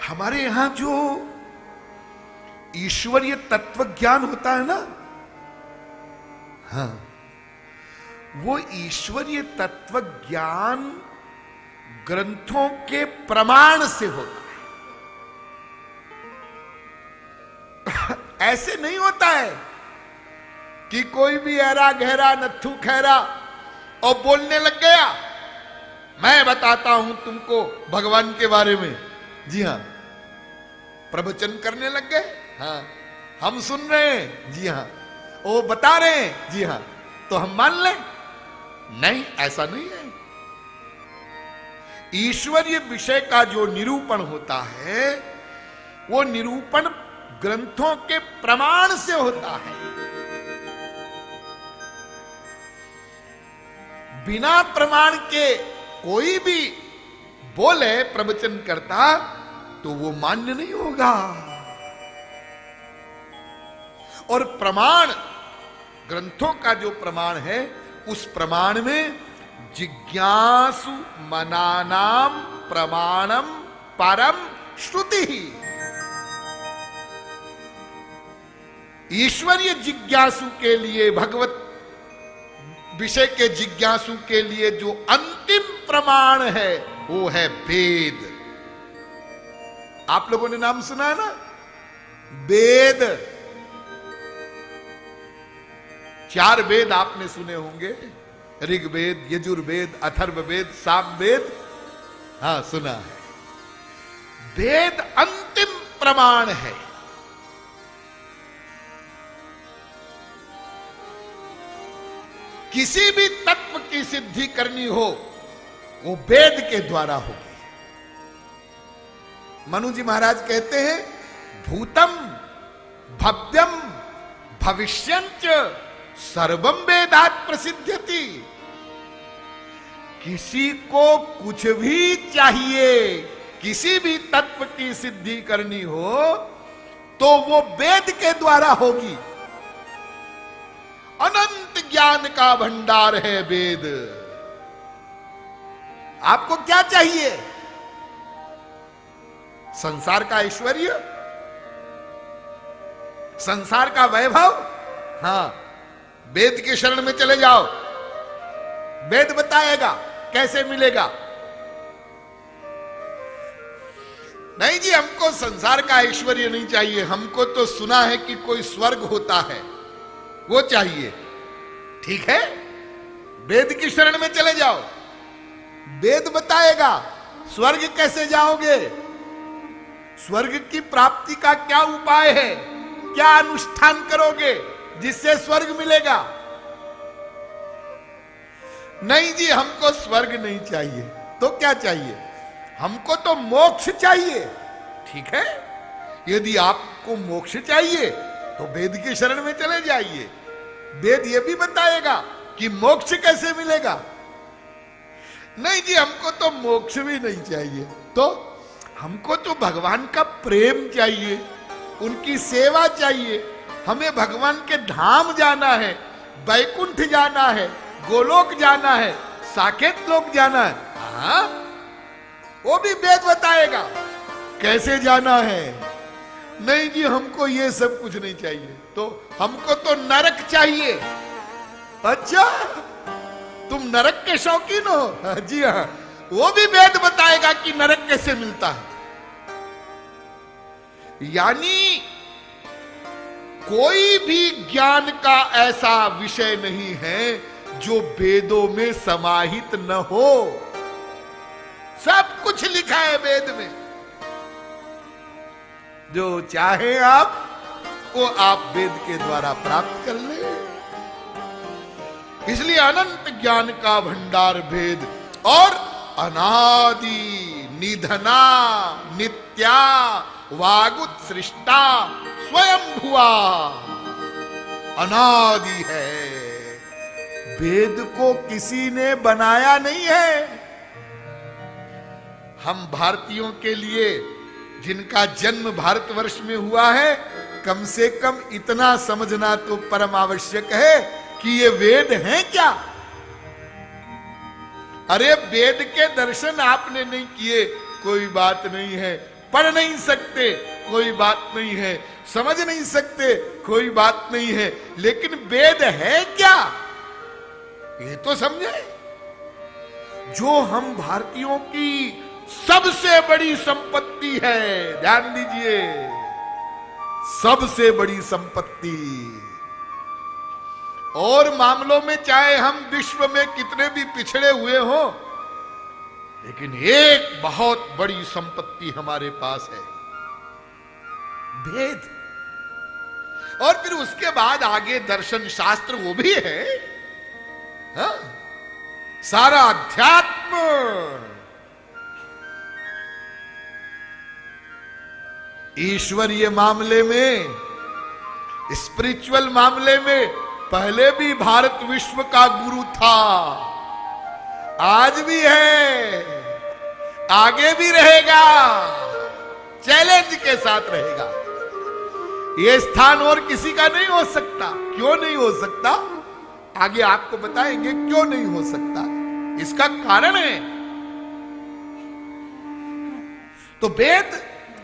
हमारे यहां जो ईश्वरीय तत्व ज्ञान होता है ना, हाँ, वो ईश्वरीय तत्व ज्ञान ग्रंथों के प्रमाण से होता है। ऐसे नहीं होता है कि कोई भी ऐरा गहरा नत्थु खैरा और बोलने लग गया, मैं बताता हूं तुमको भगवान के बारे में। जी हां, प्रवचन करने लग गए, हाँ, हम सुन रहे हैं, जी हां, वो बता रहे हैं, जी हां, तो हम मान लें? नहीं, ऐसा नहीं है। ईश्वरीय विषय का जो निरूपण होता है, वो निरूपण ग्रंथों के प्रमाण से होता है। बिना प्रमाण के कोई भी बोले प्रवचन करता तो वो मान्य नहीं होगा। और प्रमाण, ग्रंथों का जो प्रमाण है, उस प्रमाण में जिज्ञासु मनानाम प्रमाणम परम श्रुति ही। ईश्वरीय जिज्ञासु के लिए, भगवत विषय के जिज्ञासु के लिए जो अंतिम प्रमाण है, वो है वेद। आप लोगों ने नाम सुना है ना, वेद। 4 वेद आपने सुने होंगे, ऋग्वेद, यजुर्वेद, अथर्ववेद, सामवेद, हाँ सुना है। वेद अंतिम प्रमाण है। किसी भी तत्व की सिद्धि करनी हो, वो वेद के द्वारा होगी। मनु जी महाराज कहते हैं, भूतम भव्यम भविष्यंच सर्वम वेदात् प्रसिद्ध्यति। किसी को कुछ भी चाहिए, किसी भी तत्व की सिद्धि करनी हो, तो वो वेद के द्वारा होगी। अनंत ज्ञान का भंडार है वेद। आपको क्या चाहिए? संसार का ऐश्वर्य, संसार का वैभव, हां, वेद के शरण में चले जाओ, वेद बताएगा कैसे मिलेगा। नहीं जी, हमको संसार का ऐश्वर्य नहीं चाहिए, हमको तो सुना है कि कोई स्वर्ग होता है, वो चाहिए। ठीक है, वेद की शरण में चले जाओ, वेद बताएगा। स्वर्ग कैसे जाओगे? स्वर्ग की प्राप्ति का क्या उपाय है? क्या अनुष्ठान करोगे जिससे स्वर्ग मिलेगा? नहीं जी, हमको स्वर्ग नहीं चाहिए, तो क्या चाहिए? हमको तो मोक्ष चाहिए। ठीक है, यदि आपको मोक्ष चाहिए तो वेद की शरण में चले जाइए। वेद यह भी बताएगा कि मोक्ष कैसे मिलेगा। नहीं जी, हमको तो मोक्ष भी नहीं चाहिए, तो हमको तो भगवान का प्रेम चाहिए, उनकी सेवा चाहिए। हमें भगवान के धाम जाना है, वैकुंठ जाना है, गोलोक जाना है, साकेत लोक जाना है। हाँ, वो भी वेद बताएगा कैसे जाना है। नहीं जी, हमको ये सब कुछ नहीं चाहिए, तो हमको तो नरक चाहिए। अच्छा, तुम नरक के शौकीन हो? जी हाँ, वो भी वेद बताएगा कि नरक कैसे मिलता है। यानी कोई भी ज्ञान का ऐसा विषय नहीं है जो वेदों में समाहित न हो। सब कुछ लिखा है वेद में। जो चाहे आप, वो आप वेद के द्वारा प्राप्त कर ले। इसलिए अनंत ज्ञान का भंडार वेद, और अनादि निधना नित्या वागुत्सृष्टा स्वयं भुआ। अनादि है, वेद को किसी ने बनाया नहीं है। हम भारतीयों के लिए, जिनका जन्म भारतवर्ष में हुआ है, कम से कम इतना समझना तो परम आवश्यक है कि ये वेद हैं क्या। अरे वेद के दर्शन आपने नहीं किए, कोई बात नहीं है, पढ़ नहीं सकते, कोई बात नहीं है, समझ नहीं सकते, कोई बात नहीं है, लेकिन वेद है क्या ये तो समझे। जो हम भारतीयों की सबसे बड़ी संपत्ति है, ध्यान दीजिए, सबसे बड़ी संपत्ति। और मामलों में चाहे हम विश्व में कितने भी पिछड़े हुए हो, लेकिन एक बहुत बड़ी संपत्ति हमारे पास है, वेद। और फिर उसके बाद आगे दर्शन शास्त्र वो भी है, हा? सारा अध्यात्म। ईश्वरीय मामले में, स्पिरिचुअल मामले में पहले भी भारत विश्व का गुरु था, आज भी है, आगे भी रहेगा, चैलेंज के साथ रहेगा। यह स्थान और किसी का नहीं हो सकता। क्यों नहीं हो सकता, आगे आपको बताएंगे क्यों नहीं हो सकता। इसका कारण है, तो वेद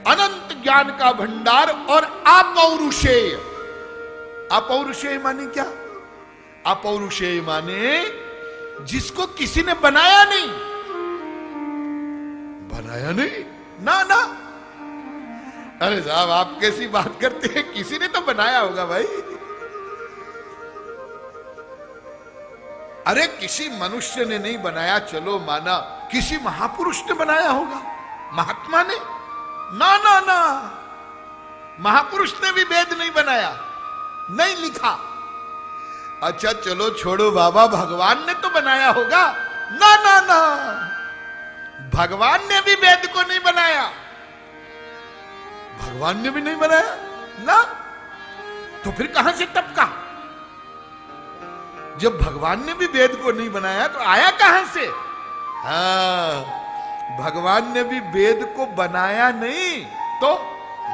अनंत ज्ञान का भंडार और अपौरुषेय। अपौरुषेय माने क्या? अपौरुषेय माने जिसको किसी ने बनाया नहीं, बनाया नहीं ना ना। अरे साहब आप कैसी बात करते हैं, किसी ने तो बनाया होगा भाई। अरे किसी मनुष्य ने नहीं बनाया, चलो माना, किसी महापुरुष ने बनाया होगा, महात्मा ने। ना ना ना, महापुरुष ने भी वेद नहीं बनाया, नहीं लिखा। अच्छा चलो छोड़ो बाबा, भगवान ने तो बनाया होगा। ना ना ना, भगवान ने भी वेद को नहीं बनाया, भगवान ने भी नहीं बनाया ना। तो फिर कहां से टपका? जब भगवान ने भी वेद को नहीं बनाया तो आया कहां से? हाँ, भगवान ने भी वेद को बनाया नहीं, तो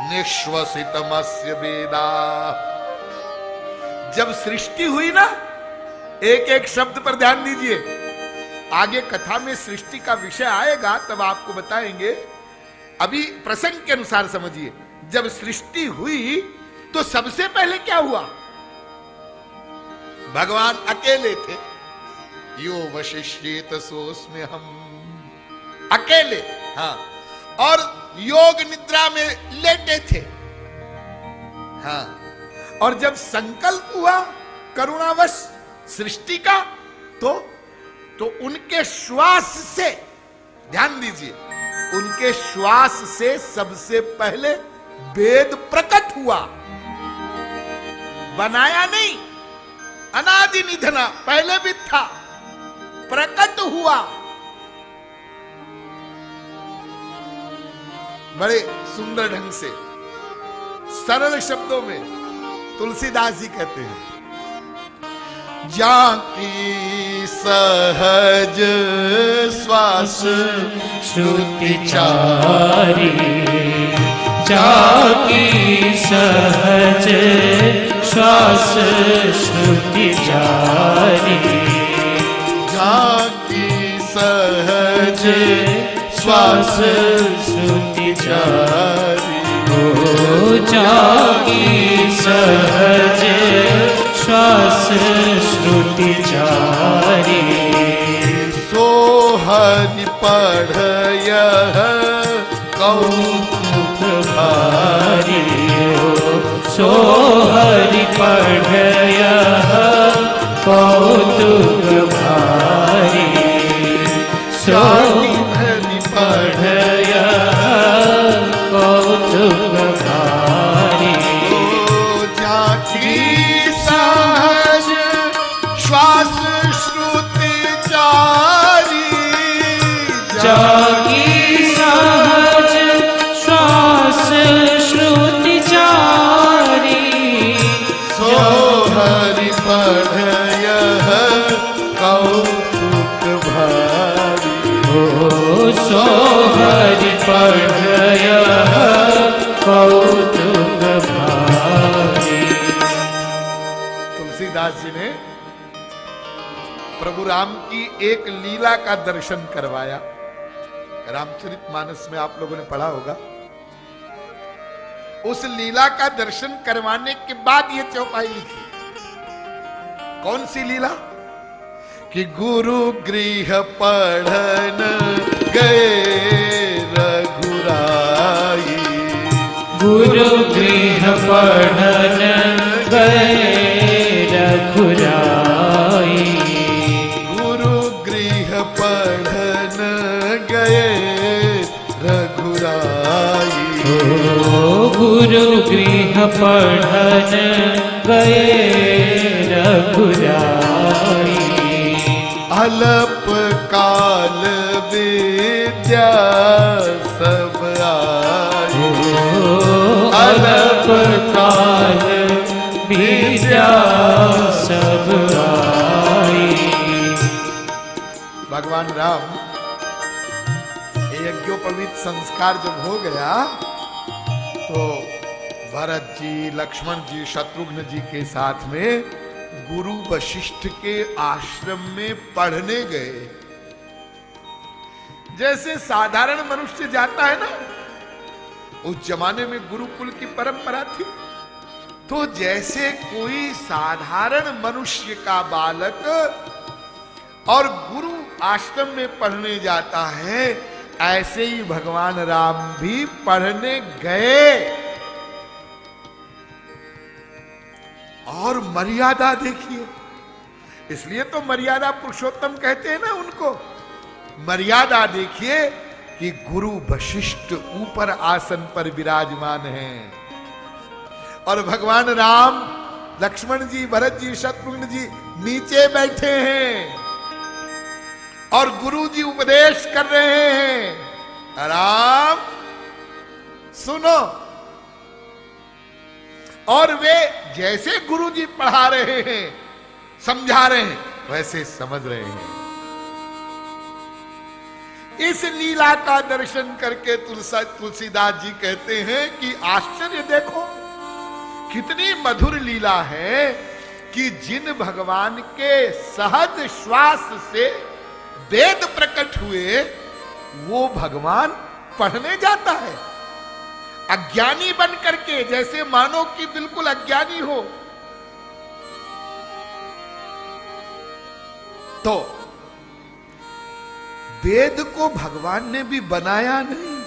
निश्वसितमस्य वेदा। जब सृष्टि हुई ना, एक एक शब्द पर ध्यान दीजिए, आगे कथा में सृष्टि का विषय आएगा तब आपको बताएंगे, अभी प्रसंग के अनुसार समझिए। जब सृष्टि हुई तो सबसे पहले क्या हुआ? भगवान अकेले थे, यो वशिष्येत सोऽस्म्य हम, अकेले। हाँ, और योग निद्रा में लेटे थे। हाँ, और जब संकल्प हुआ करुणावश सृष्टि का, तो उनके श्वास से, ध्यान दीजिए, उनके श्वास से सबसे पहले वेद प्रकट हुआ, बनाया नहीं, अनादि निधना, पहले भी था, प्रकट हुआ। बड़े सुंदर ढंग से, सरल शब्दों में तुलसीदास जी कहते हैं, जाकी सहज श्वास श्रुति चारी, जाकी सहज श्वास श्रुति चारी, जाकी सहज श्वास श्रुति चारी, ओ जाकी सहज श्वास श्रुति चारी, सो हरि पढ़य कौतुक भारी, सो हरि पढ़य कौतुक भारी, सो हरि पढ़य कौतुक भारी, जाकी सहज श्वास श्रुति चारी, जाकी सहज श्वास श्रुति चारी, सो हरि पढ़य कौतुक भारी, ओ सो हरि पढ़य कौतुक भारी। तुलसीदास जी ने प्रभु राम की एक लीला का दर्शन करवाया। रामचरितमानस में आप लोगों ने पढ़ा होगा, उस लीला का दर्शन करवाने के बाद ये चौपाई लिखी। कौन सी लीला? कि गुरु गृह पढ़न गए रघुराई, गुरु गृह पढ़न गए रघुराई, गुरु गृह पढ़न गए रघुराई, ओ गुरु गृह पढ़न गए रघुराई, अल्प काल विद्या सब आई, अल्प काल विद्या सब आई। भगवान राम यज्ञोपवीत संस्कार जब हो गया तो भरत जी, लक्ष्मण जी, शत्रुघ्न जी के साथ में गुरु वशिष्ठ के आश्रम में पढ़ने गए। जैसे साधारण मनुष्य जाता है ना, उस जमाने में गुरुकुल की परंपरा थी, तो जैसे कोई साधारण मनुष्य का बालक और गुरु आश्रम में पढ़ने जाता है, ऐसे ही भगवान राम भी पढ़ने गए। और मर्यादा देखिए, इसलिए तो मर्यादा पुरुषोत्तम कहते हैं ना उनको। मर्यादा देखिए कि गुरु वशिष्ठ ऊपर आसन पर विराजमान हैं और भगवान राम, लक्ष्मण जी, भरत जी, शत्रुघ्न जी नीचे बैठे हैं और गुरु जी उपदेश कर रहे हैं। राम सुनो, और वे जैसे गुरु जी पढ़ा रहे हैं, समझा रहे हैं, वैसे समझ रहे हैं। इस लीला का दर्शन करके तुलसीदास जी कहते हैं कि आश्चर्य देखो, कितनी मधुर लीला है कि जिन भगवान के सहज श्वास से वेद प्रकट हुए, वो भगवान पढ़ने जाता है अज्ञानी बन करके, जैसे मानो कि बिल्कुल अज्ञानी हो। तो वेद को भगवान ने भी बनाया नहीं,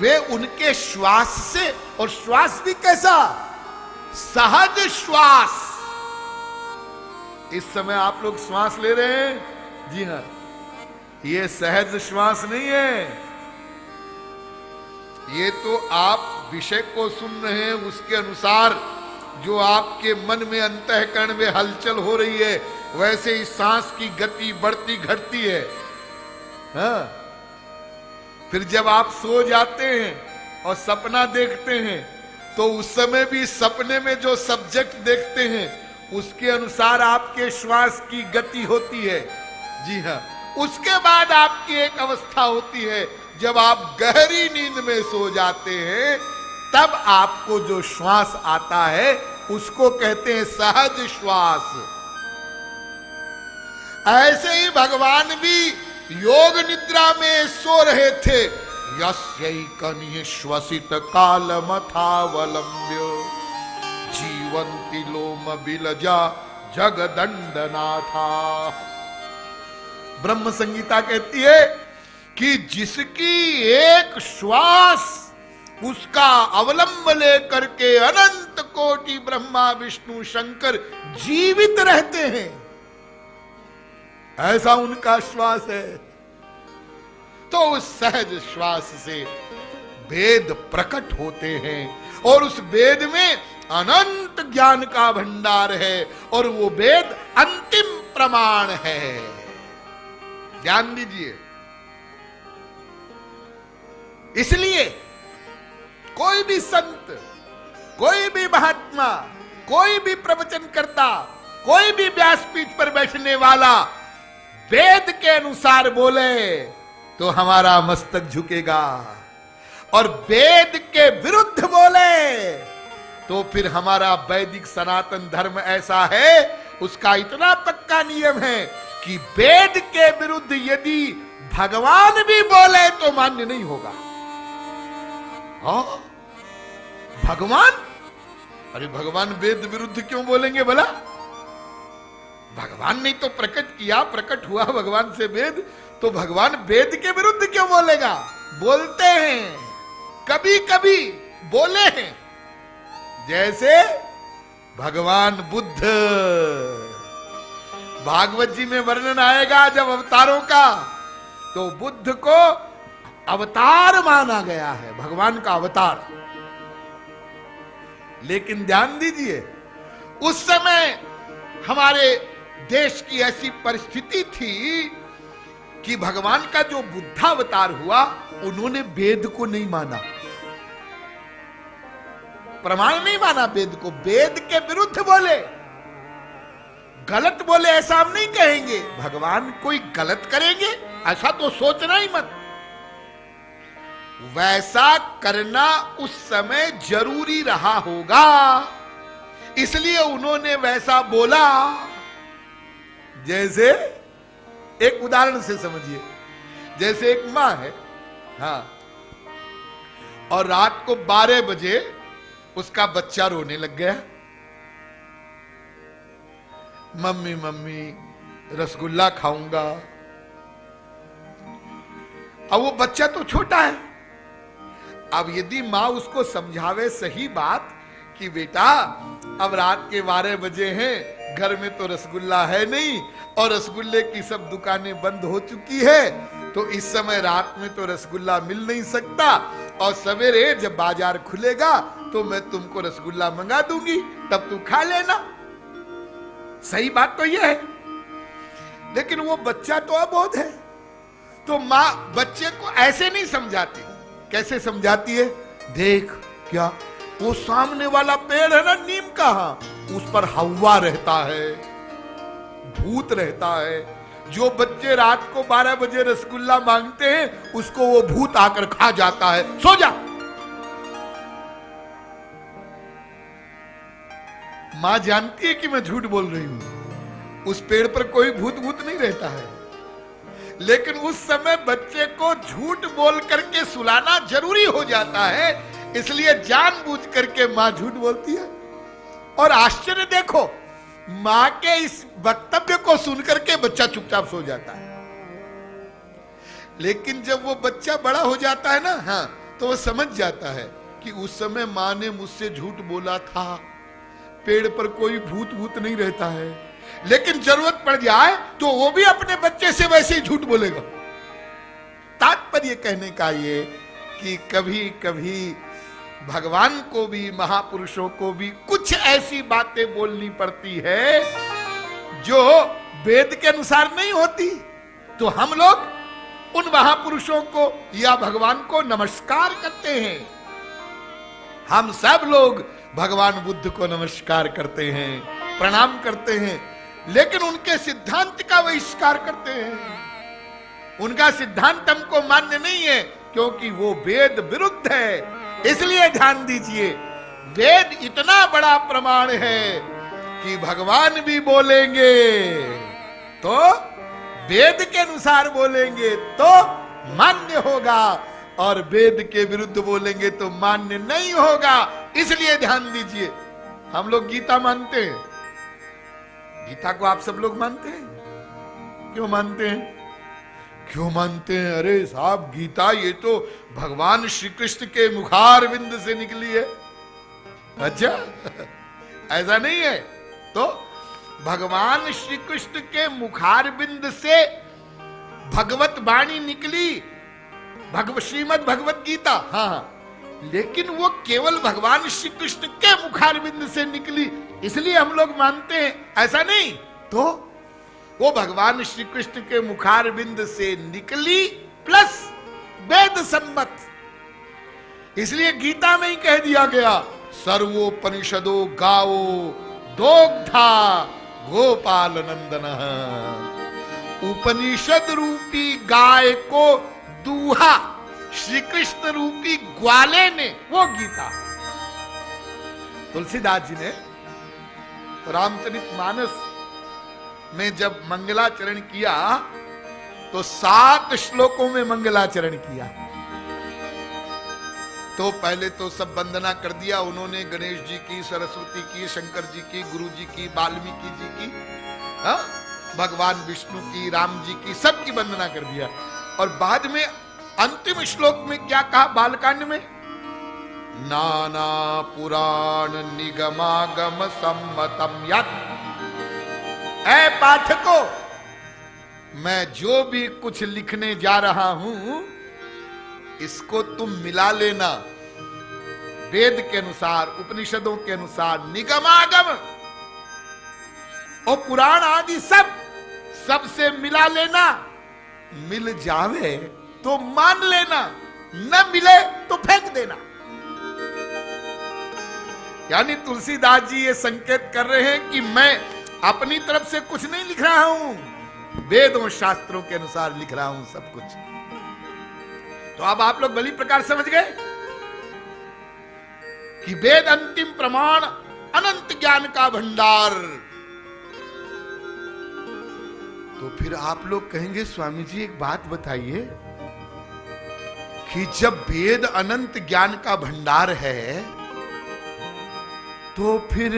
वे उनके श्वास से, और श्वास भी कैसा? सहज श्वास। इस समय आप लोग श्वास ले रहे हैं, जी हां, ये सहज श्वास नहीं है। ये तो आप विषय को सुन रहे हैं, उसके अनुसार जो आपके मन में, अंतःकरण में हलचल हो रही है, वैसे ही सांस की गति बढ़ती घटती है। हाँ? फिर जब आप सो जाते हैं और सपना देखते हैं, तो उस समय भी सपने में जो सब्जेक्ट देखते हैं, उसके अनुसार आपके श्वास की गति होती है। जी हाँ, उसके बाद आपकी एक अवस्था होती है, जब आप गहरी नींद में सो जाते हैं, तब आपको जो श्वास आता है उसको कहते हैं सहज श्वास। ऐसे ही भगवान भी योग निद्रा में सो रहे थे। यस्यैकनिः श्वसित कालमथावलम्ब्य जीवन्ति लोम बिलजा जगदंडनाथा। ब्रह्म संगीता कहती है कि जिसकी एक श्वास उसका अवलंब लेकर के अनंत कोटि ब्रह्मा विष्णु शंकर जीवित रहते हैं, ऐसा उनका श्वास है। तो उस सहज श्वास से वेद प्रकट होते हैं और उस वेद में अनंत ज्ञान का भंडार है और वो वेद अंतिम प्रमाण है। ध्यान दीजिए, इसलिए कोई भी संत, कोई भी महात्मा, कोई भी प्रवचन करता, कोई भी व्यासपीठ पर बैठने वाला वेद के अनुसार बोले तो हमारा मस्तक झुकेगा, और वेद के विरुद्ध बोले तो फिर हमारा वैदिक सनातन धर्म ऐसा है, उसका इतना पक्का नियम है कि वेद के विरुद्ध यदि भगवान भी बोले तो मान्य नहीं होगा। हाँ, भगवान, अरे भगवान वेद विरुद्ध क्यों बोलेंगे भला? भगवान ने तो प्रकट किया, प्रकट हुआ भगवान से वेद, तो भगवान वेद के विरुद्ध क्यों बोलेगा? बोलते हैं, कभी कभी बोले हैं। जैसे भगवान बुद्ध, भागवत जी में वर्णन आएगा जब अवतारों का, तो बुद्ध को अवतार माना गया है, भगवान का अवतार। लेकिन ध्यान दीजिए, उस समय हमारे देश की ऐसी परिस्थिति थी कि भगवान का जो बुद्धावतार हुआ, उन्होंने वेद को नहीं माना, प्रमाण नहीं माना वेद को, वेद के विरुद्ध बोले, गलत बोले ऐसा हम नहीं कहेंगे। भगवान कोई गलत करेंगे ऐसा तो सोचना ही मत। वैसा करना उस समय जरूरी रहा होगा, इसलिए उन्होंने वैसा बोला। जैसे एक उदाहरण से समझिए, जैसे एक मां है, हाँ, और रात को 12 बजे उसका बच्चा रोने लग गया, मम्मी मम्मी रसगुल्ला खाऊंगा। अब वो बच्चा तो छोटा है, अब यदि मां उसको समझावे सही बात कि बेटा अब रात के 12 बजे हैं, घर में तो रसगुल्ला है नहीं और रसगुल्ले की सब दुकानें बंद हो चुकी है, तो इस समय रात में तो रसगुल्ला मिल नहीं सकता, और सवेरे जब बाजार खुलेगा तो मैं तुमको रसगुल्ला मंगा दूंगी, तब तू खा लेना। सही बात तो यह है, लेकिन वो बच्चा तो अबोध है, तो मां बच्चे को ऐसे नहीं समझाती। कैसे समझाती है? देख, क्या वो सामने वाला पेड़ है ना नीम का, उस पर हवा रहता है, भूत रहता है। जो बच्चे रात को 12 बजे रसगुल्ला मांगते हैं, उसको वो भूत आकर खा जाता है, सो जा। मां जानती है कि मैं झूठ बोल रही हूं, उस पेड़ पर कोई भूत भूत नहीं रहता है, लेकिन उस समय बच्चे को झूठ बोल करके सुलाना जरूरी हो जाता है, इसलिए जानबूझ करके मां झूठ बोलती है। और आश्चर्य देखो, मां के इस वक्तव्य को सुनकर के बच्चा चुपचाप सो जाता है। लेकिन जब वो बच्चा बड़ा हो जाता है ना, हाँ, तो वो समझ जाता है कि उस समय मां ने मुझसे झूठ बोला था, पेड़ पर कोई भूत भूत नहीं रहता है, लेकिन जरूरत पड़ जाए तो वो भी अपने बच्चे से वैसे ही झूठ बोलेगा। तात्पर्य कहने का ये कि कभी कभी भगवान को भी, महापुरुषों को भी कुछ ऐसी बातें बोलनी पड़ती है जो वेद के अनुसार नहीं होती, तो हम लोग उन महापुरुषों को या भगवान को नमस्कार करते हैं। हम सब लोग भगवान बुद्ध को नमस्कार करते हैं, प्रणाम करते हैं, लेकिन उनके सिद्धांत का बहिष्कार करते हैं। उनका सिद्धांत हमको मान्य नहीं है, क्योंकि वो वेद विरुद्ध है। इसलिए ध्यान दीजिए, वेद इतना बड़ा प्रमाण है कि भगवान भी बोलेंगे तो वेद के अनुसार बोलेंगे तो मान्य होगा, और वेद के विरुद्ध बोलेंगे तो मान्य नहीं होगा। इसलिए ध्यान दीजिए, हम लोग गीता मानते हैं, गीता को आप सब लोग मानते हैं? क्यों मानते हैं? क्यों मानते हैं? अरे साहब, गीता ये तो भगवान श्री कृष्ण के मुखार बिंद से निकली है। अच्छा, ऐसा नहीं है? तो भगवान श्री कृष्ण के मुखार बिंद से भगवत वाणी निकली, श्रीमद् भगवत गीता, हाँ, लेकिन वो केवल भगवान श्री कृष्ण के मुखार बिंद से निकली, इसलिए हम लोग मानते हैं, ऐसा नहीं। तो वो भगवान श्री कृष्ण के मुखार बिंद से निकली प्लस वेद सम्मत, इसलिए गीता में ही कह दिया गया, सर्वोपनिषदो गावो दोग्धा गोपाल नंदन। उपनिषद रूपी गाय को दूहा श्री कृष्ण रूपी ग्वाले ने, वो गीता। तुलसीदास जी ने रामचरितमानस में जब मंगलाचरण किया तो 7 श्लोकों में मंगलाचरण किया। तो पहले तो सब वंदना कर दिया उन्होंने, गणेश जी की, सरस्वती की, शंकर जी की, गुरु जी की, वाल्मीकि जी की, हाँ? भगवान विष्णु की, राम जी की, सबकी वंदना कर दिया। और बाद में अंतिम श्लोक में क्या कहा बालकांड में? नाना पुराण निगमागम सम्मतम यत्। ऐ पाठकों, मैं जो भी कुछ लिखने जा रहा हूं इसको तुम मिला लेना वेद के अनुसार, उपनिषदों के अनुसार, निगमागम और पुराण आदि सबसे मिला लेना। मिल जावे तो मान लेना, न मिले तो फेंक देना। यानी तुलसीदास जी ये संकेत कर रहे हैं कि मैं अपनी तरफ से कुछ नहीं लिख रहा हूं, वेदों शास्त्रों के अनुसार लिख रहा हूं सब कुछ। तो अब आप लोग भली प्रकार समझ गए कि वेद अंतिम प्रमाण, अनंत ज्ञान का भंडार। तो फिर आप लोग कहेंगे स्वामी जी एक बात बताइए कि जब वेद अनंत ज्ञान का भंडार है तो फिर,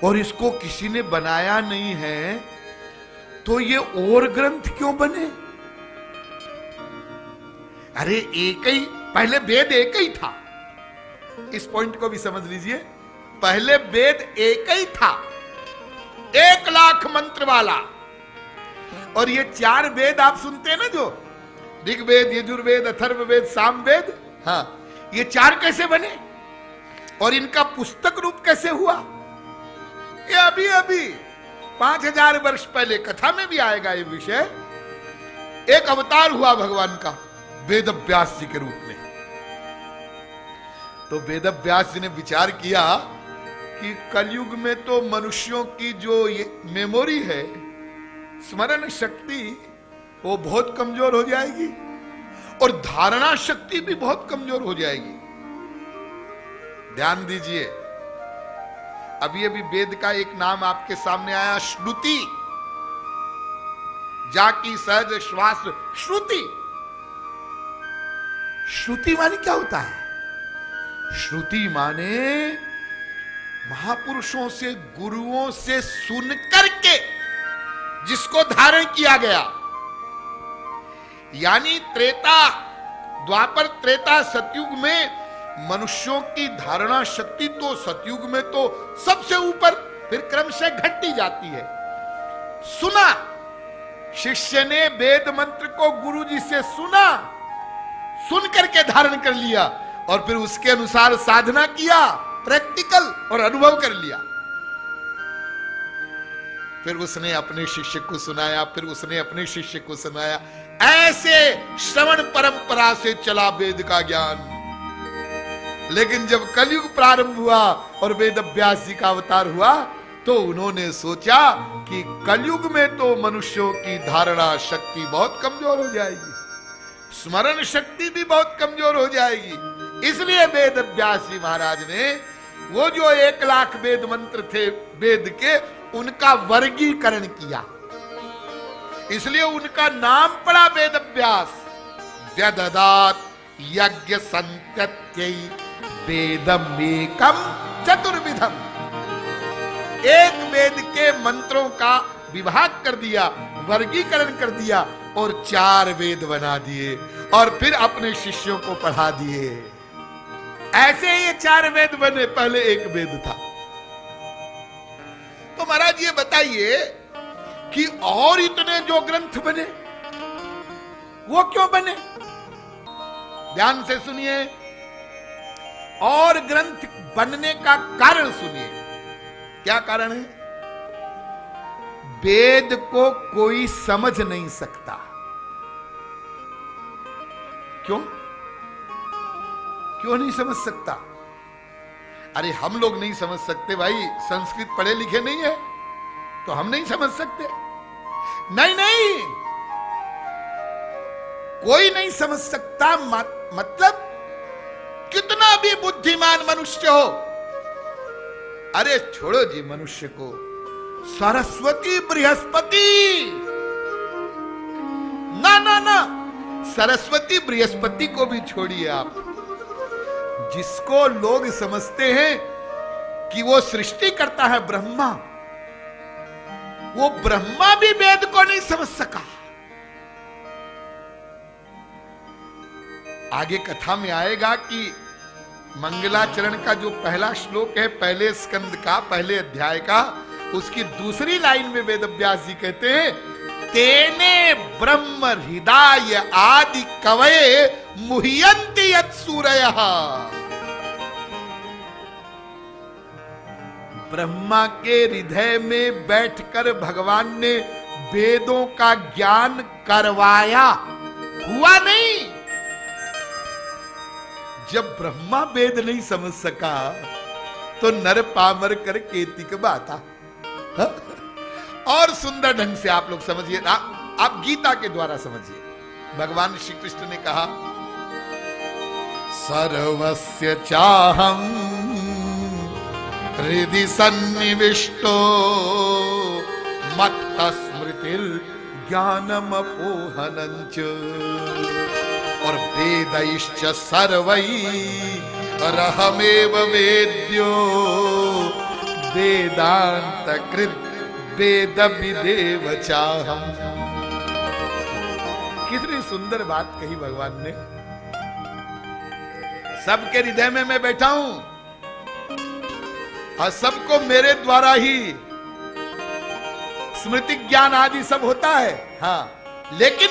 और इसको किसी ने बनाया नहीं है, तो ये और ग्रंथ क्यों बने? अरे एक ही, पहले वेद एक ही था। इस पॉइंट को भी समझ लीजिए, पहले वेद एक ही था, 1,00,000 मंत्र वाला। और ये 4 वेद आप सुनते हैं ना, जो ऋग्वेद, यजुर्वेद, अथर्ववेद, सामवेद, हाँ, ये 4 कैसे बने और इनका पुस्तक रूप कैसे हुआ? ये अभी अभी 5000 वर्ष पहले, कथा में भी आएगा ये विषय, एक अवतार हुआ भगवान का वेद व्यास जी के रूप में। तो वेद व्यास जी ने विचार किया कि कलयुग में तो मनुष्यों की जो ये मेमोरी है, स्मरण शक्ति, वो बहुत कमजोर हो जाएगी और धारणा शक्ति भी बहुत कमजोर हो जाएगी। ध्यान दीजिए, अभी अभी वेद का एक नाम आपके सामने आया, श्रुति। जाकी सहज श्वास श्रुति। श्रुति माने क्या होता है? श्रुति माने महापुरुषों से, गुरुओं से सुन करके जिसको धारण किया गया। यानी त्रेता, द्वापर, त्रेता, सतयुग में मनुष्यों की धारणा शक्ति तो सतयुग में तो सबसे ऊपर, फिर क्रमशः घटती जाती है। सुना, शिष्य ने वेद मंत्र को गुरु जी से सुना, सुन करके धारण कर लिया और फिर उसके अनुसार साधना किया, प्रैक्टिकल, और अनुभव कर लिया। फिर उसने अपने शिष्य को सुनाया, फिर उसने अपने शिष्य को सुनाया। ऐसे श्रवण परंपरा से चला वेद का ज्ञान। लेकिन जब कलयुग प्रारंभ हुआ और वेद व्यास जी का अवतार हुआ, तो उन्होंने सोचा कि कलयुग में तो मनुष्यों की धारणा शक्ति बहुत कमजोर हो जाएगी, स्मरण शक्ति भी बहुत कमजोर हो जाएगी। इसलिए वेद व्यास जी महाराज ने वो जो 1,00,000 वेद मंत्र थे वेद के, उनका वर्गीकरण किया। इसलिए उनका नाम पड़ा वेद व्यास। व्यददात यज्ञ संत्यत्यै वेदम एकम चतुर्विधम। एक वेद के मंत्रों का विभाग कर दिया, वर्गीकरण कर दिया और 4 वेद बना दिए और फिर अपने शिष्यों को पढ़ा दिए। ऐसे ये 4 वेद बने, पहले एक वेद था। तो महाराज ये बताइए कि और इतने जो ग्रंथ बने वो क्यों बने? ध्यान से सुनिए, और ग्रंथ बनने का कारण सुनिए। क्या कारण है? वेद को कोई समझ नहीं सकता। क्यों? क्यों नहीं समझ सकता? अरे हम लोग नहीं समझ सकते भाई, संस्कृत पढ़े लिखे नहीं है तो हम नहीं समझ सकते। नहीं नहीं, कोई नहीं समझ सकता। मतलब कितना भी बुद्धिमान मनुष्य हो, अरे छोड़ो जी मनुष्य को, सरस्वती बृहस्पति, ना ना ना, सरस्वती बृहस्पति को भी छोड़िए आप, जिसको लोग समझते हैं कि वो सृष्टि करता है ब्रह्मा, वो ब्रह्मा भी वेद को नहीं समझ सका। आगे कथा में आएगा कि मंगलाचरण का जो पहला श्लोक है, पहले स्कंद का, पहले अध्याय का, उसकी दूसरी लाइन में वेदव्यास जी कहते हैं, तेने ब्रह्म हृदय आदि कवये मुह्यन्ति यत् सूरयः। ब्रह्मा के हृदय में बैठकर भगवान ने वेदों का ज्ञान करवाया, हुआ नहीं। जब ब्रह्मा वेद नहीं समझ सका तो नर पामर कर केतिक बाता। और सुंदर ढंग से आप लोग समझिए, आप गीता के द्वारा समझिए। भगवान श्री कृष्ण ने कहा, सर्वस्य चाहम हृदि सन्निविष्टो मत्त स्मृतिर ज्ञानम अपोहनंच। और वेदैश्च सर्वैरहमेव वेद्यो वेदांत कृत वेद विदेव चाहम। कितनी सुंदर बात कही भगवान ने। सबके हृदय में मैं बैठा हूं और सबको मेरे द्वारा ही स्मृति ज्ञान आदि सब होता है। हाँ, लेकिन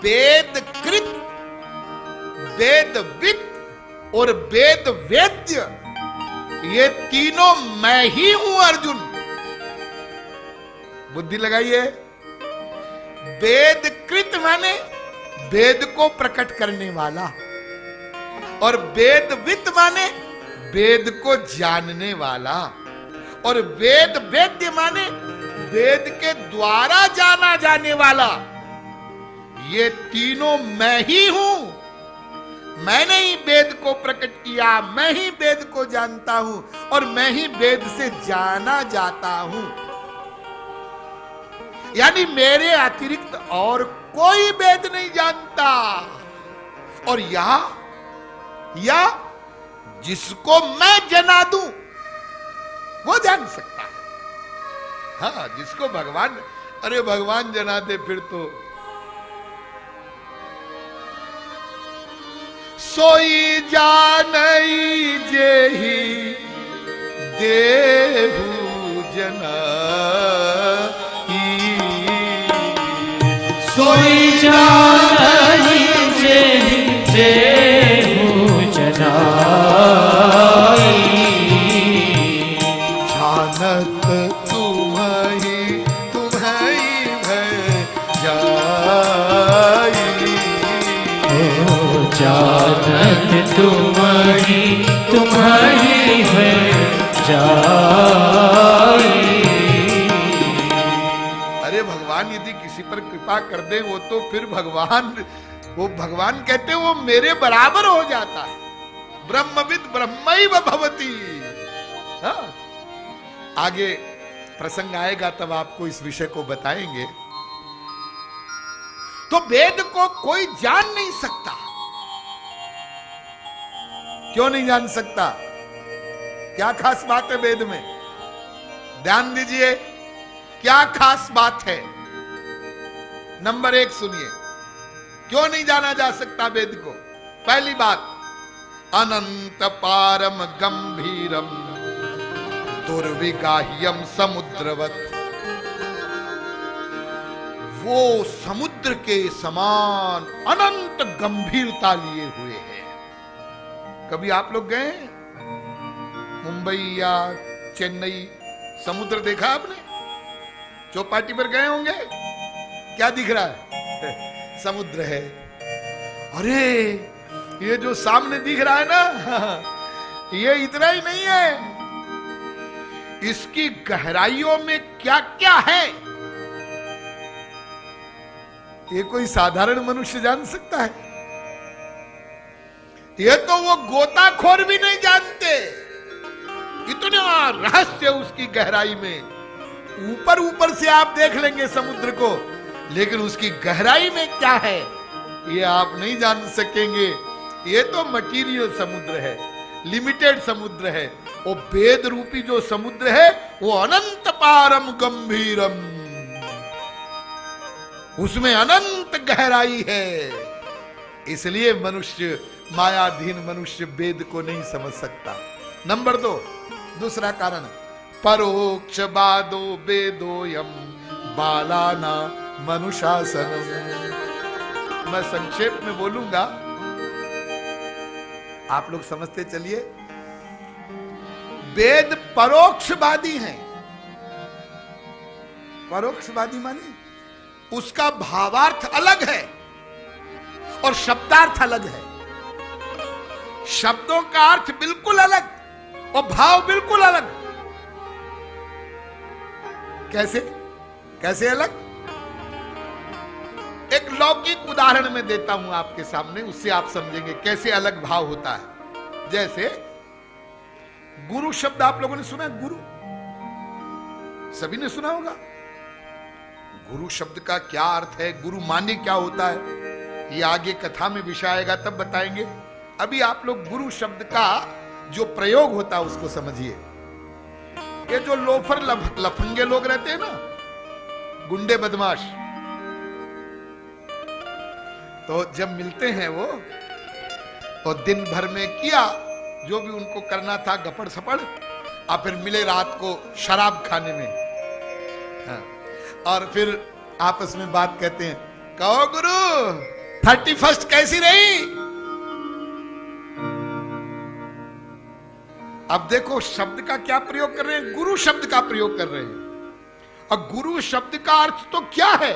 वेदकृत, वेदविद और वेद वेद्य, ये तीनों मैं ही हूं अर्जुन। बुद्धि लगाइए। वेदकृत माने वेद को प्रकट करने वाला, और वेदविद माने वेद को जानने वाला, और वेद वेद्य माने वेद के द्वारा जाना जाने वाला। ये तीनों मैं ही हूं। मैंने ही वेद को प्रकट किया, मैं ही वेद को जानता हूं, और मैं ही वेद से जाना जाता हूं। यानी मेरे अतिरिक्त और कोई वेद नहीं जानता। और या जिसको मैं जना दूं वो जान सकता है। हाँ, जिसको भगवान, अरे भगवान जना दे फिर तो सोई जानई जेहि देहु जनाई। सोई जानई जेहि देहु जनाई। जानत तुम्हारी भय जाई। जानत तुम्हारी है जाई। अरे भगवान यदि किसी पर कृपा कर दे वो तो फिर भगवान कहते वो मेरे बराबर हो जाता है। ब्रह्मविद ब्रह्मैव भवति। हाँ? आगे प्रसंग आएगा तब आपको इस विषय को बताएंगे। तो वेद को कोई जान नहीं सकता। क्यों नहीं जान सकता? क्या खास बात है वेद में? ध्यान दीजिए, क्या खास बात है। नंबर 1 सुनिए, क्यों नहीं जाना जा सकता वेद को? पहली बात, अनंत पारम गंभीरम दुर्विगाह्यम समुद्रवत। वो समुद्र के समान अनंत गंभीरता लिए हुए हैं। कभी आप लोग गए मुंबई या चेन्नई, समुद्र देखा आपने? चौपाटी पर गए होंगे, क्या दिख रहा है? समुद्र है। अरे ये जो सामने दिख रहा है ना, ये इतना ही नहीं है, इसकी गहराइयों में क्या क्या है ये कोई साधारण मनुष्य जान सकता है? ये तो वो गोताखोर भी नहीं जानते। इतना रहस्य उसकी गहराई में। ऊपर ऊपर से आप देख लेंगे समुद्र को, लेकिन उसकी गहराई में क्या है ये आप नहीं जान सकेंगे। ये तो मटीरियल समुद्र है, लिमिटेड समुद्र है। वो वेद रूपी जो समुद्र है वो अनंत पारम गंभीरम, उसमें अनंत गहराई है। इसलिए मनुष्य, मायाधीन मनुष्य वेद को नहीं समझ सकता। नंबर 2, दूसरा कारण, परोक्ष बादो वेदोयम बालाना मनुशासनम। मैं संक्षेप में बोलूंगा, आप लोग समझते चलिए। वेद परोक्षवादी हैं। परोक्षवादी माने उसका भावार्थ अलग है और शब्दार्थ अलग है। शब्दों का अर्थ बिल्कुल अलग और भाव बिल्कुल अलग। कैसे कैसे अलग? एक लौकिक उदाहरण में देता हूं आपके सामने, उससे आप समझेंगे कैसे अलग भाव होता है। जैसे गुरु शब्द आप लोगों ने सुना है? गुरु सभी ने सुना होगा। गुरु शब्द का क्या अर्थ है, गुरु माने क्या होता है, ये आगे कथा में विषय आएगा तब बताएंगे। अभी आप लोग गुरु शब्द का जो प्रयोग होता है उसको समझिए। ये जो लोफर लफंगे लोग रहते हैं ना, गुंडे बदमाश, तो जब मिलते हैं वो, और दिन भर में किया जो भी उनको करना था, गपड़ सपड़, और फिर मिले रात को शराब खाने में। हाँ। और फिर आपस में बात कहते हैं, कहो गुरु 31 कैसी रही? अब देखो शब्द का क्या प्रयोग कर रहे हैं, गुरु शब्द का प्रयोग कर रहे हैं। और गुरु शब्द का अर्थ तो क्या है,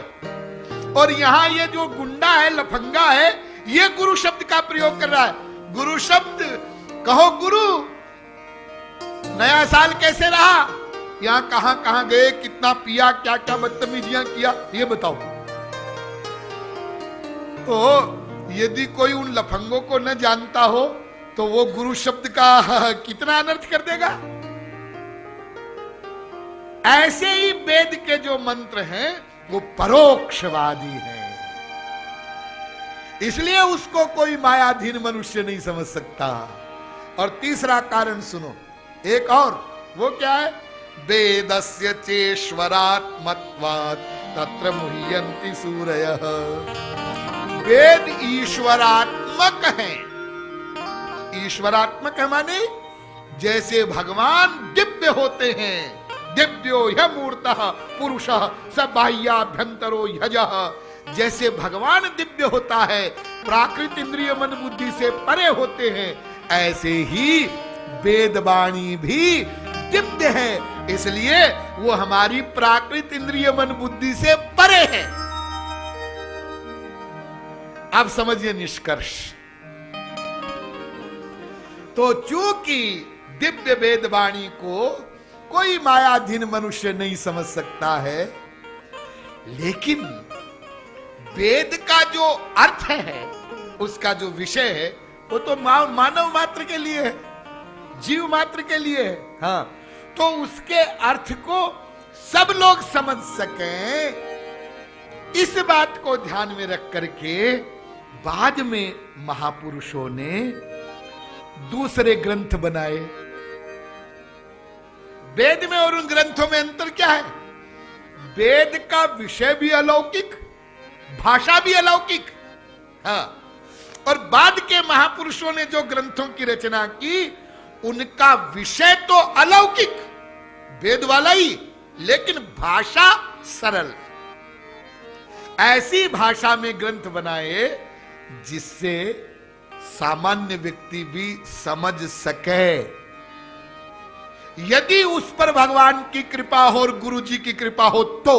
और यहां ये जो गुंडा है, लफंगा है, ये गुरु शब्द का प्रयोग कर रहा है। गुरु शब्द, कहो गुरु नया साल कैसे रहा, यहां कहां कहां गए, कितना पिया, क्या क्या बदतमीजियां किया, ये बताओ। तो यदि कोई उन लफंगों को न जानता हो तो वो गुरु शब्द का कितना अनर्थ कर देगा। ऐसे ही वेद के जो मंत्र हैं वो परोक्षवादी हैं, इसलिए उसको कोई मायाधीन मनुष्य नहीं समझ सकता। और तीसरा कारण सुनो, एक और, वो क्या है? वेदस्य चेश्वरात्मत्वात् तत्र मुह्यन्ति सूरयः। वेद ईश्वरात्मक हैं। ईश्वरात्मक है माने जैसे भगवान दिव्य होते हैं, दिव्यो ह्यमूर्तः पुरुषः स बाह्याभ्यंतरो ह्यजः। जैसे भगवान दिव्य होता है, प्राकृत इंद्रिय मन बुद्धि से परे होते हैं, ऐसे ही वेदवाणी भी दिव्य है, इसलिए वो हमारी प्राकृत इंद्रिय मन बुद्धि से परे है। अब समझिए निष्कर्ष। तो चूंकि दिव्य वेदवाणी को कोई मायाधीन मनुष्य नहीं समझ सकता है, लेकिन वेद का जो अर्थ है, उसका जो विषय है, वो तो मानव मात्र के लिए है, जीव मात्र के लिए है। हाँ, तो उसके अर्थ को सब लोग समझ सकें, इस बात को ध्यान में रख करके बाद में महापुरुषों ने दूसरे ग्रंथ बनाए। वेद में और उन ग्रंथों में अंतर क्या है? वेद का विषय भी अलौकिक, भाषा भी अलौकिक। हाँ, और बाद के महापुरुषों ने जो ग्रंथों की रचना की, उनका विषय तो अलौकिक, वेद वाला ही, लेकिन भाषा सरल। ऐसी भाषा में ग्रंथ बनाए जिससे सामान्य व्यक्ति भी समझ सके। यदि उस पर भगवान की कृपा हो और गुरु जी की कृपा हो तो,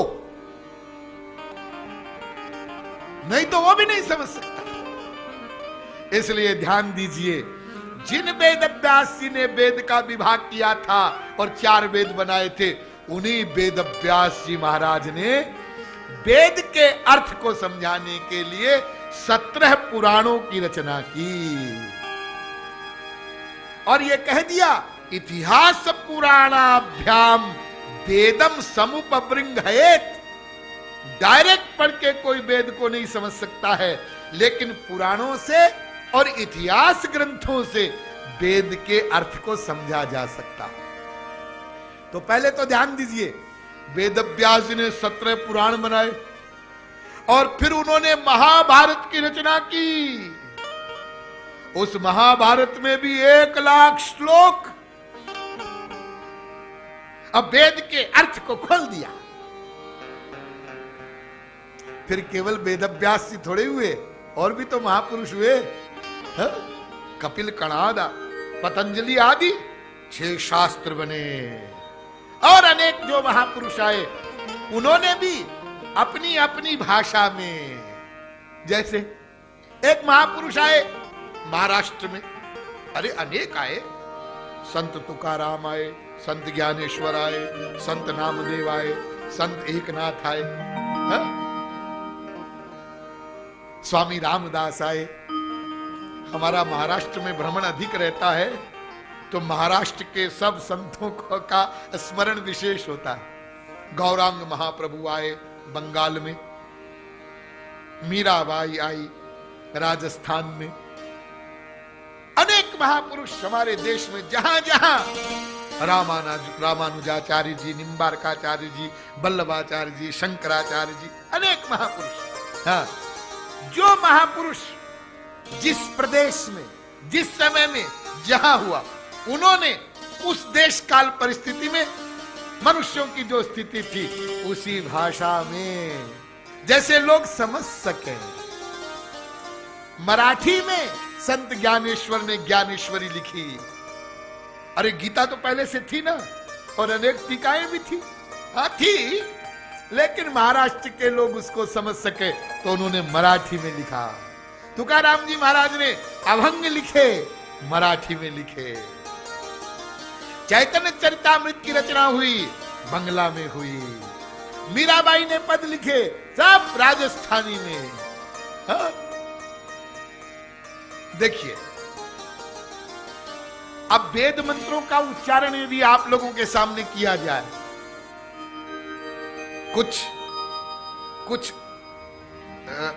नहीं तो वो भी नहीं समझ सकता। इसलिए ध्यान दीजिए, जिन वेद व्यास जी ने वेद का विभाग किया था और 4 वेद बनाए थे, उन्हीं वेद व्यास जी महाराज ने वेद के अर्थ को समझाने के लिए 17 पुराणों की रचना की और यह कह दिया, इतिहास पुराणाभ्याम वेदम समुपबृंहयेत। डायरेक्ट पढ़ के कोई वेद को नहीं समझ सकता है, लेकिन पुराणों से और इतिहास ग्रंथों से वेद के अर्थ को समझा जा सकता। तो पहले तो ध्यान दीजिए, वेद व्यास जी ने 17 पुराण बनाए और फिर उन्होंने महाभारत की रचना की। उस महाभारत में भी 1 लाख श्लोक। अब वेद के अर्थ को खोल दिया। फिर केवल वेद व्यास जी थोड़े हुए, और भी तो महापुरुष हुए। कपिल, कणादा, पतंजलि आदि 6 शास्त्र बने और अनेक जो महापुरुष आए उन्होंने भी अपनी अपनी भाषा में। जैसे एक महापुरुष आए महाराष्ट्र में, अरे अनेक आए, संत तुकाराम आए, संत ज्ञानेश्वर आए, संत नामदेव आए, संत एकनाथ आए, स्वामी रामदास आए। हमारा महाराष्ट्र में भ्रमण अधिक रहता है तो महाराष्ट्र के सब संतों का स्मरण विशेष होता है। गौरांग महाप्रभु आए बंगाल में, मीराबाई आई राजस्थान में, अनेक महापुरुष हमारे देश में जहां जहां रामानुजाचार्य जी, निम्बारकाचार्य जी, वल्लभाचार्य जी, शंकराचार्य जी, अनेक महापुरुष। हाँ, जो महापुरुष जिस प्रदेश में, जिस समय में जहां हुआ, उन्होंने उस देश काल परिस्थिति में मनुष्यों की जो स्थिति थी उसी भाषा में जैसे लोग समझ सके। मराठी में संत ज्ञानेश्वर ने ज्ञानेश्वरी लिखी। अरे गीता तो पहले से थी ना, और अनेक टीकाएं भी थी। हाँ थी, लेकिन महाराष्ट्र के लोग उसको समझ सके तो उन्होंने मराठी में लिखा। तुकाराम जी महाराज ने अभंग लिखे, मराठी में लिखे। चैतन्य चरितामृत की रचना हुई, बंगला में हुई। मीराबाई ने पद लिखे, सब राजस्थानी में। हाँ? देखिए, अब वेद मंत्रों का उच्चारण यदि आप लोगों के सामने किया जाए, कुछ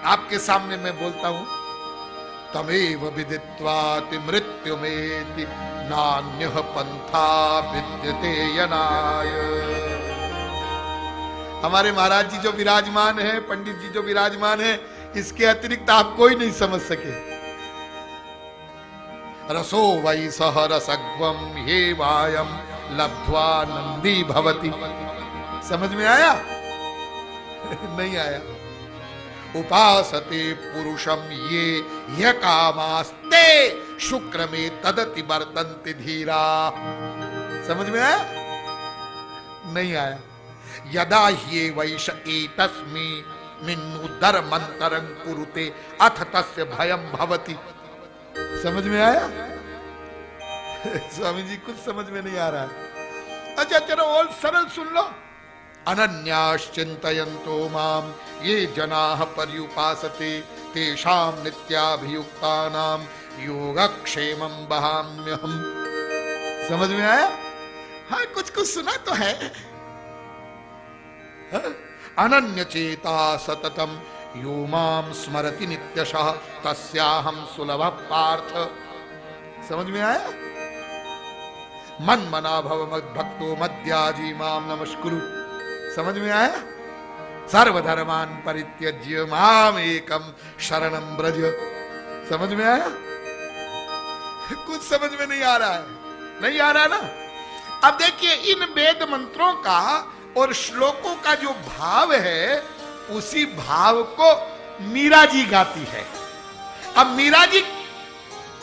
आपके सामने मैं बोलता हूं। तमेव विदित्वाति मृत्युमेति नान्यः पंथा विद्यते यनाय। हमारे महाराज जी जो विराजमान है, पंडित जी जो विराजमान है, इसके अतिरिक्त आप कोई नहीं समझ सके। रसो वै सह रसग्वम हे वायम लब्ध्वा नंदी भवति। समझ में आया? नहीं आया। उपासते पुरुषम ये यह कामास्ते शुक्र में तदति वर्तन्ते धीरा। समझ में आया? नहीं आया। यदा ह्ये वैश एतस्मै मिन्नुदर मंतरं कुरुते अथ तस्य भयं भवति। समझ में आया? स्वामी जी कुछ समझ में नहीं आ रहा है। अच्छा चलो और सरल सुन लो। अनन्याश्चिन्तयन्तो माम ये जनाः पर्युपासते तेषां नित्याभियुक्तानां योगक्षेमं वहाम्यहम्। समझ में आया? हाँ कुछ सुना तो है। अनन्य चेता सततम यो माम स्मरति नित्यशः तस्याहं सुलभः पार्थ। समझ में आया? मन मना भव मद्भक्तो मद्याजी माम नमस्कुरु। समझ में आया? सर्वधर्मान परित्यज्य माम एकम शरणं व्रज। समझ में आया? कुछ समझ में नहीं आ रहा है? नहीं आ रहा ना? अब देखिए, इन वेद मंत्रों का और श्लोकों का जो भाव है, उसी भाव को मीरा जी गाती है। अब मीरा जी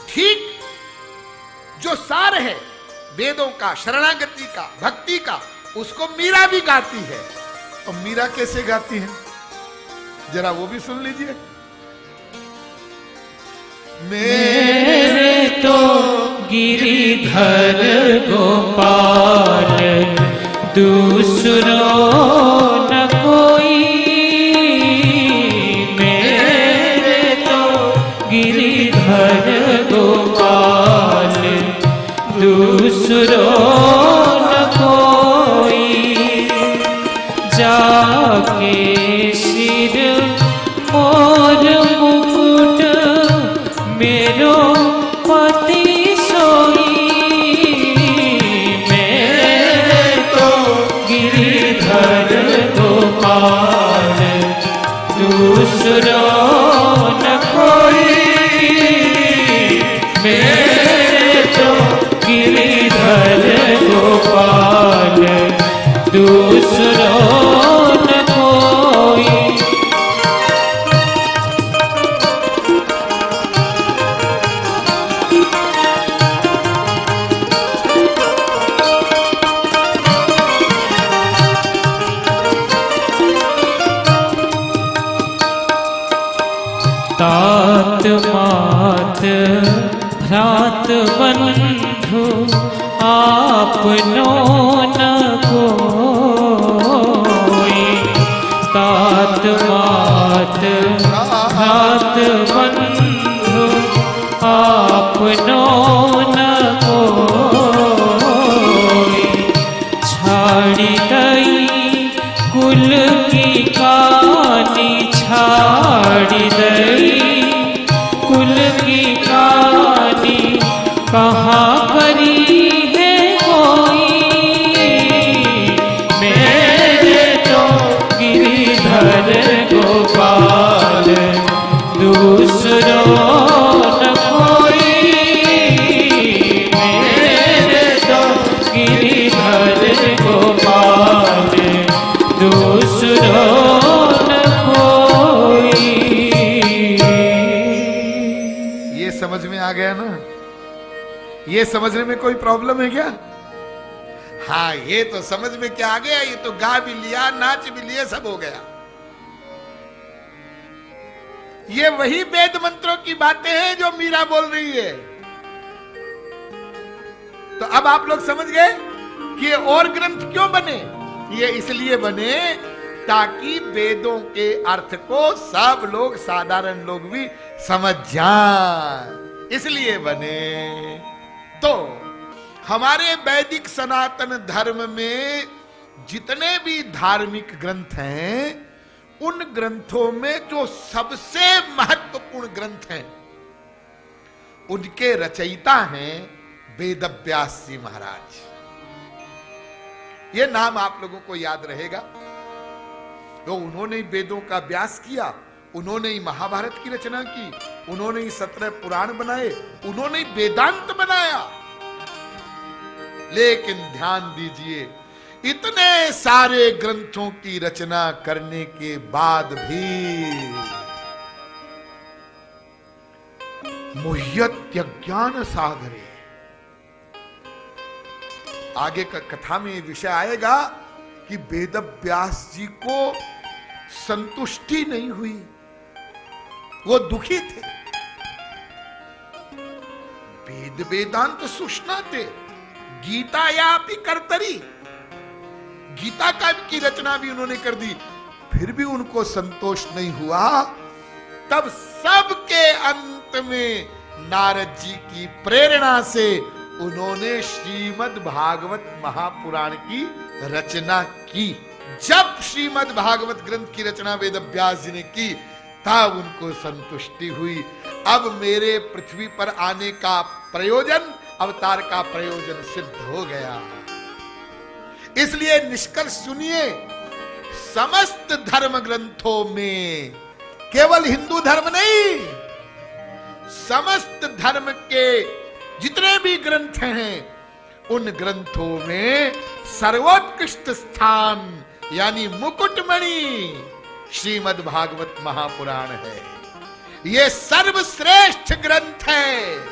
ठीक जो सार है वेदों का, शरणागति का, भक्ति का, उसको मीरा भी गाती है। और मीरा कैसे गाती है जरा वो भी सुन लीजिए। मेरे तो गिरिधर गोपाल दूसरो न कोई। मेरे तो गिरिधर गोपाल दूसरो न कोई। जाके सिर मोर मुकुट मेरो मेरे तो गिरिधर गोपाल दूसरो न कोई। तात मात भ्रात बंधु आपनो न कोई। तात मात भ्रात बंधु आपनो न कोई। छाड़ी गई कुल की कानी छाड़ी गई कुल की कहानी कहाँ करी है कोई। मेरे तो गिरिधर गोपाल दूसरो न कोई। मेरे तो गिरिधर गोपाल दूसरो न कोई। समझ में आ गया ना? ये समझने में कोई प्रॉब्लम है क्या? हाँ, ये तो समझ में क्या आ गया, ये तो गा भी लिया, नाच भी लिया, सब हो गया। ये वही वेद मंत्रों की बातें हैं जो मीरा बोल रही है। तो अब आप लोग समझ गए कि ये और ग्रंथ क्यों बने? ये इसलिए बने ताकि वेदों के अर्थ को सब लोग, साधारण लोग भी समझ जाएं, इसलिए बने। तो हमारे वैदिक सनातन धर्म में जितने भी धार्मिक ग्रंथ हैं, उन ग्रंथों में जो सबसे महत्वपूर्ण ग्रंथ हैं, उनके रचयिता हैं वेदव्यास जी महाराज। ये नाम आप लोगों को याद रहेगा। तो उन्होंने वेदों का व्यास किया, उन्होंने ही महाभारत की रचना की, उन्होंने ही 17 पुराण बनाए, उन्होंने ही वेदांत बनाया। लेकिन ध्यान दीजिए, इतने सारे ग्रंथों की रचना करने के बाद भी मुह्यत्यज्ञान सागरे, आगे का कथा में विषय आएगा कि वेदव्यास जी को संतुष्टि नहीं हुई, वो दुखी थे। वेद वेदांत सुष्णाते गीता या भी कर्तरी, गीता का की रचना भी उन्होंने कर दी, फिर भी उनको संतोष नहीं हुआ। तब सबके अंत में नारद जी की प्रेरणा से उन्होंने श्रीमद् भागवत महापुराण की रचना की। जब श्रीमद् भागवत ग्रंथ की रचना वेदव्यास जी ने की, तब उनको संतुष्टि हुई। अब मेरे पृथ्वी पर आने का प्रयोजन, अवतार का प्रयोजन सिद्ध हो गया। इसलिए निष्कर्ष सुनिए, समस्त धर्म ग्रंथों में, केवल हिंदू धर्म नहीं, समस्त धर्म के जितने भी ग्रंथ हैं, उन ग्रंथों में सर्वोत्कृष्ट स्थान यानी मुकुटमणि श्रीमद् भागवत महापुराण है। ये सर्वश्रेष्ठ ग्रंथ है।